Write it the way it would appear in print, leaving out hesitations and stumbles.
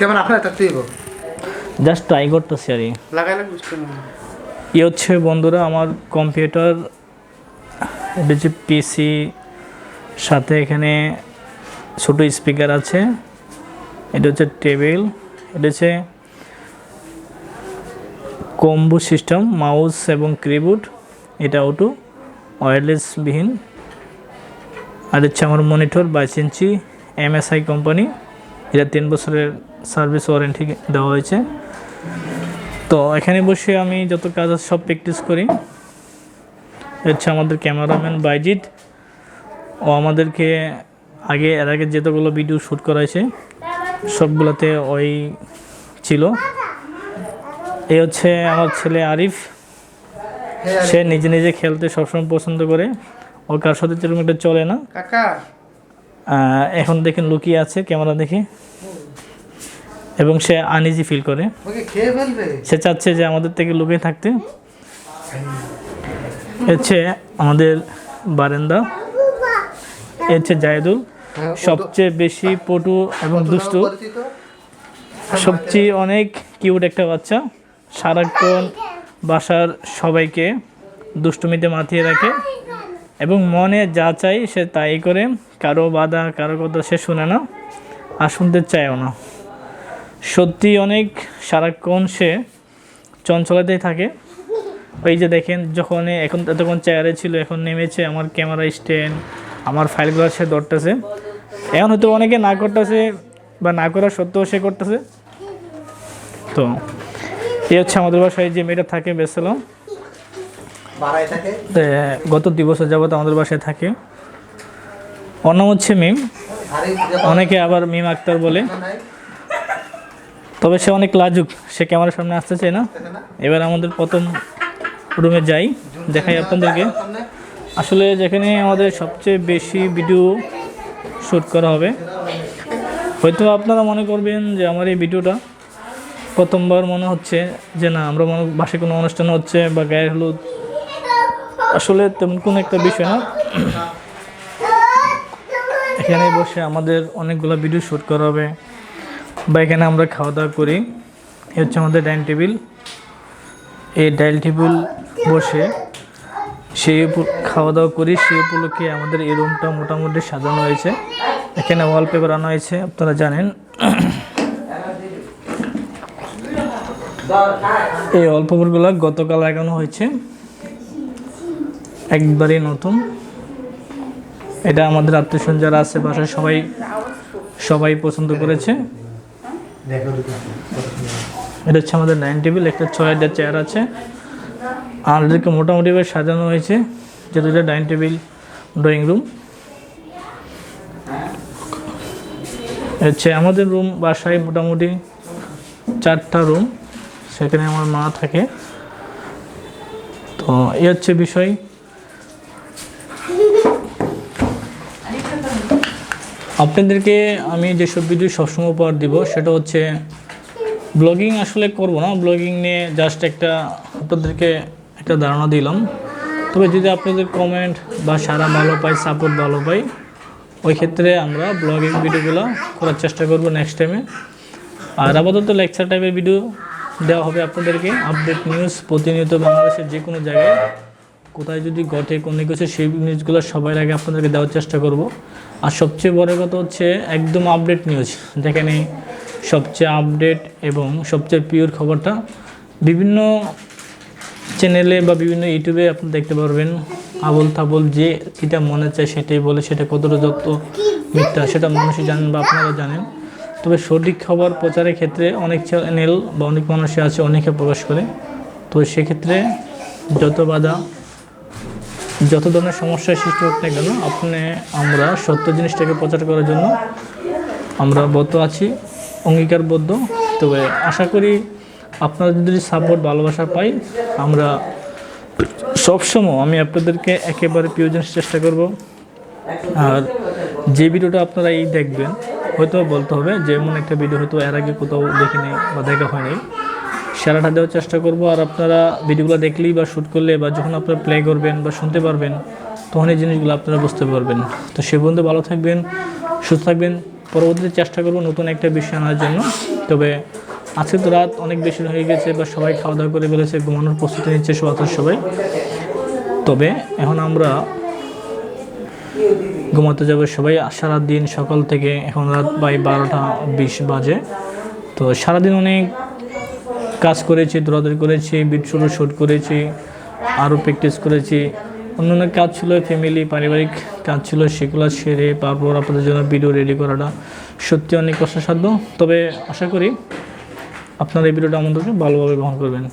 কেমন আপনার তাতেইব just try করতেছি আর লাগাইলে বুঝতে না হচ্ছে বন্ধুরা আমার কম্পিউটার, এটা হচ্ছে পিসি, সাথে এখানে ছোট স্পিকার আছে, এটা হচ্ছে টেবিল, এটা হচ্ছে কম্বো সিস্টেম, মাউস এবং কিবোর্ড, এটা অটো ওয়্যারলেস বিহীন। আর হচ্ছে আমার মনিটর 22 ইঞ্চি MSI কোম্পানি, এটা 3 বছরের সার্ভিস ওয়ারেন্টি দেওয়া হয়েছে। তো এখানে বসে আমি যত কাজ আছে সব প্র্যাকটিস করি। হচ্ছে আমাদের ক্যামেরাম্যান বাইজিৎ, ও আমাদেরকে এর আগে যেতগুলো ভিডিও শ্যুট করাইছে সবগুলোতে ওই ছিল। এই হচ্ছে আমার ছেলে আরিফ, সে নিজে নিজে খেলতে সবসময় পছন্দ করে, ওর কার সাথে যেরকম একটা চলে না। কাকা এখন দেখেন লুকিয়ে আছে ক্যামেরা দেখে, এবং সে আনইজি ফিল করে, ওকে খেয়ে ফেলবে। সে চাচ্ছে যে আমাদের থেকে লুকিয়ে থাকতে। হচ্ছে আমাদের বারান্দা, হচ্ছে জায়েদুল, সবচেয়ে বেশি পটু এবং দুষ্টু, সবচেয়ে অনেক কিউট একটা বাচ্চা, সারাক্ষণ বাসার সবাইকে দুষ্টুমিতে মাতিয়ে রাখে এবং মনে যা চাই সে তাই করে, কারো বাধা কারো কথা সে শুনে না আর শুনতে চায়ও না। সত্যি অনেক সারাক্ষণ সে চঞ্চলাতেই থাকে। ওই যে দেখেন, যখন এখন এতক্ষণ চেয়ারে ছিল, এখন নেমেছে, আমার ক্যামেরা স্ট্যান্ড, আমার ফাইলগুলো সে ধরতেছে। এখন হয়তো অনেকে না করতেছে বা না করার সত্ত্বেও সে করতেছে। তো এই হচ্ছে আমাদের বাসায় যে মেয়েটা থাকে বেসলাম, গত 2 বছর যাবত আমাদের বাসায় থাকে। ওর নাম হচ্ছে মিম, অনেকে আবার মিম আক্তার বলে। তবে সে অনেক লাজুক, সে ক্যামেরার সামনে আসতে চায় না। এবার আমাদের প্রথম রুমে যাই, দেখাই আপনাদেরকে। আসলে যেখানে আমাদের সবচেয়ে বেশি ভিডিও শ্যুট করা হবে, হয়তো আপনারা মনে করবেন যে আমার এই ভিডিওটা প্রথমবার মনে হচ্ছে যে না, আমরা বাসায় কোনো অনুষ্ঠান হচ্ছে বা গায়ের হলুদ, আসলে তেমন কোনো একটা বিষয় না। এখানে বসে আমাদের অনেকগুলো ভিডিও শ্যুট করা হবে বা এখানে আমরা খাওয়া দাওয়া করি। এ হচ্ছে আমাদের ডাইনিং টেবিল, এই ডাইনিং টেবিল বসে সেই খাওয়া দাওয়া করি। সেই উপলক্ষে আমাদের এই রুমটা মোটামুটি সাজানো হয়েছে, এখানে ওয়ালপেপার আনা হয়েছে, আপনারা জানেন। এই ওয়ালপেপারগুলো গতকাল লাগানো হয়েছে, একবারই নতুন। এটা আমাদের আত্মীয়স্বজন যারা আছে বাসায় সবাই পছন্দ করেছে। এটা হচ্ছে আমাদের ডাইনিং টেবিল, একটা 6টা চেয়ার আছে, আর এদেরকে মোটামুটিভাবে সাজানো হয়েছে, যেহেতু এটা ডাইনিং টেবিল ড্রয়িং রুম। হচ্ছে আমাদের রুম, বাসায় মোটামুটি 4টা রুম, সেখানে আমার মা থাকে। তো এই হচ্ছে বিষয়। আপনাদেরকে আমি যেসব ভিডিও সবসময় উপহার দিব সেটা হচ্ছে ব্লগিং আসলে করব না, ব্লগিং নিয়ে জাস্ট আপনাদেরকে একটা ধারণা দিলাম। তবে যদি আপনাদের কমেন্ট বা সারা ভালো পাই, সাপোর্ট ভালো পাই, ওই ক্ষেত্রে আমরা ব্লগিং ভিডিওগুলো করার চেষ্টা করব নেক্সট টাইমে। আর আপাতত লেকচার টাইপের ভিডিও দেওয়া হবে আপনাদেরকে, আপডেট নিউজ প্রতিনিয়ত বাংলাদেশের যে কোনো জায়গায় কোথায় যদি ঘটে কোনো কিছু, সেই নিউজগুলো সবার আগে আপনাদেরকে দেওয়ার চেষ্টা করব। আর সবচেয়ে বড় কথা হচ্ছে একদম আপডেট নিউজ, যেখানে সবচেয়ে আপডেট এবং সবচেয়ে পিওর খবরটা বিভিন্ন চ্যানেলে বা বিভিন্ন ইউটিউবে আপনি দেখতে পারবেন। আবল তাবল যে যেটা মনে চায় সেটাই বলে, সেটা কতটা যত মিথ্যা সেটা মানুষই জানেন বা আপনারা জানেন। তবে সঠিক খবর প্রচারের ক্ষেত্রে অনেক চ্যানেল বা অনেক মানুষই আছে, অনেকে প্রকাশ করে। তো সেক্ষেত্রে যত বাধা, যত ধরনের সমস্যার সৃষ্টি হোক না কেন, আমরা সত্য জিনিসটাকে প্রচার করার জন্য আমরা বদ্ধ আছি, অঙ্গীকারবদ্ধ। তবে আশা করি আপনারা যদি সাপোর্ট ভালোবাসা পাই, আমরা সবসময় আমি আপনাদেরকে একেবারে প্রিয় জিনিস চেষ্টা করব। আর যে ভিডিওটা আপনারা দেখবেন, হয়তো বলতে হবে যে এমন একটা ভিডিও হয়তো এর আগে কোথাও দেখিনি বা দেখা হয়নি, সেরাটা দেওয়ার চেষ্টা করব। আর আপনারা ভিডিওগুলো দেখলেই বা শ্যুট করলে বা যখন আপনারা প্লে করবেন বা শুনতে পারবেন, তখন এই জিনিসগুলো আপনারা বুঝতে পারবেন। তো সে পর্যন্ত ভালো থাকবেন, সুস্থ থাকবেন। পরবর্তীতে চেষ্টা করব নতুন একটা বিষয় আনার জন্য। তো তবে আজকে তো রাত অনেক বেশি হয়ে গেছে, বা সবাই খাওয়া দাওয়া করে ফেলেছে, ঘুমানোর প্রস্তুতি নিচ্ছে সবাই। তবে এখন আমরা ঘুমাতে যাবে সবাই। সারাদিন সকাল থেকে এখন রাত প্রায় 12টা 20 বাজে। তো সারাদিন অনেক কাজ করেছি, দৌড়াদৌড়ি করেছি, ভিডিও শ্যুট করেছি, আরও প্র্যাকটিস করেছি, অন্যান্য কাজ ছিল, ফ্যামিলি পারিবারিক কাজ ছিল, সেগুলো সেরে তারপর আপনাদের জন্য ভিডিও রেডি করাটা সত্যি অনেক কষ্টসাধ্য। তবে আশা করি আপনারা এই ভিডিওটা আমাদেরকে ভালোভাবে গ্রহণ করবেন।